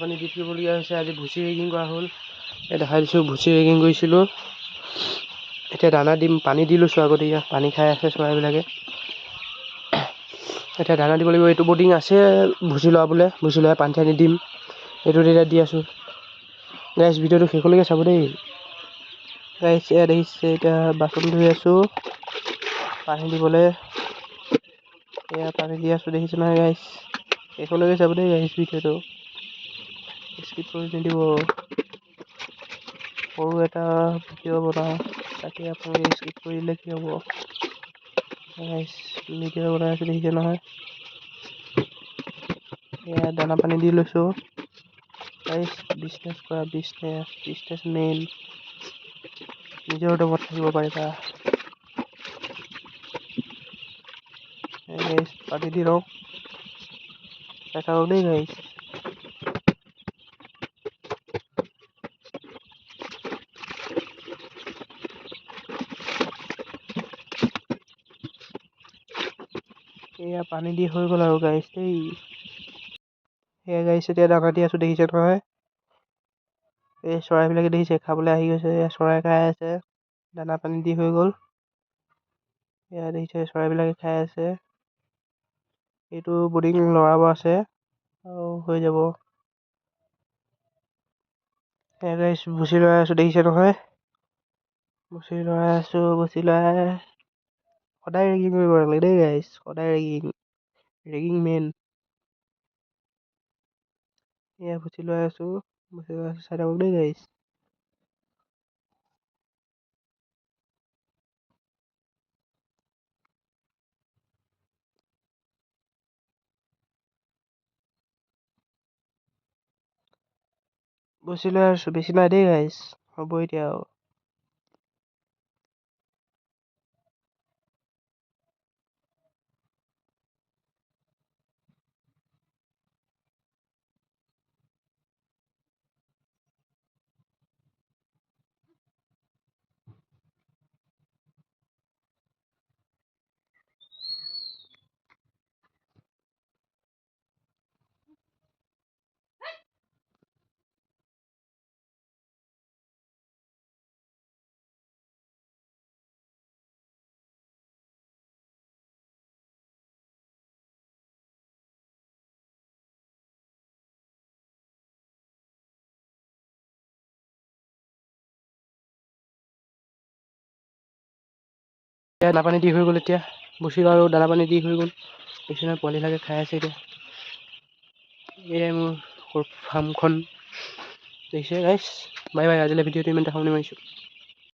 পানী দি থাকিবলগীয়া হৈছে। আজি ভুচি ৰেগিং কৰা হ'ল, দেখাই দিছোঁ ভুচি ৰেগিং কৰিছিলোঁ। এতিয়া দানা দিম, পানী দি লৈছোঁ আগতে, ইয়াত পানী খাই আছে চৰাইবিলাকে। এতিয়া দানা দিব লাগিব। এইটো বৰ্ডিং আছে ভুচি লৰাবলৈ, ভুচি লৰাই পানী চানী দিম, এইটোত এতিয়া দি আছোঁ। গাইছ ভিডিঅ'টো শেষলৈকে চাব দেই। গাইছ এয়া দেখিছে, এতিয়া বাচন ধুই আছোঁ পানী দিবলৈ। এয়া পানী দি আছোঁ, দেখিছে নহয় গাইছ। শেষলৈকে চাব দেই গাইছ ভিডিঅ'টো, স্কিপ কৰি নিদিব। সৰু এটা ভিডিঅ' বনাওঁ, তাকে আপোনালোকে স্কিপ কৰি দিলে কি হ'ব। গাইছ ভিডিঅ' বনাই আছোঁ, দেখিছে নহয়। এয়া দানা পানী দি লৈছোঁ গাইছ। বিজনেছ কৰা, বিজনেছ মেইন, নিজৰ দমত থাকিব পাৰিবা। গাইছ পানী দি লওঁ, চাই থাকক দেই গাইছ। এয়া পানী দি হৈ গ'ল আৰু গাইছ দেই। এয়া গাইছ এতিয়া দানা দি আছোঁ, দেখিছে নহয়। এই চৰাইবিলাকে দেখিছে খাবলৈ আহি গৈছে, এয়া চৰাই খাই আছে। দানা পানী দি হৈ গ'ল। এয়া দেখিছে চৰাইবিলাকে খাই আছে। এইটো বৰ্ডিং লৰাব আছে আৰু হৈ যাব। এয়া গাইছ ভুচি লৰাই আছোঁ, দেখিছে নহয়। ভুচি লৰাই আছোঁ, ভুচি লৰাই সদায় ৰেগিং কৰিব লাগে দেই গাইছ, সদায় ৰেগিং মেইন। এয়া ভুচি লৰাই আছোঁ, চাই থাকক দেই গাইছ। ভুচি লৰাই আছোঁ, বেছি নাই দেই গাইছ, হ'ব এতিয়া আৰু। দানা পানী দি হৈ গ'ল, এতিয়া ভুচি আৰু দানা পানী দি হৈ গ'ল। দেখিছে নহয় পোৱালিবিলাকে খাই আছে এতিয়া। এয়াই মোৰ সৰু ফাৰ্মখন, দেখিছে গাইছ। বাই বাই, আজিলৈ ভিডিঅ'টো ইমানতে সামৰণি মাৰিছোঁ।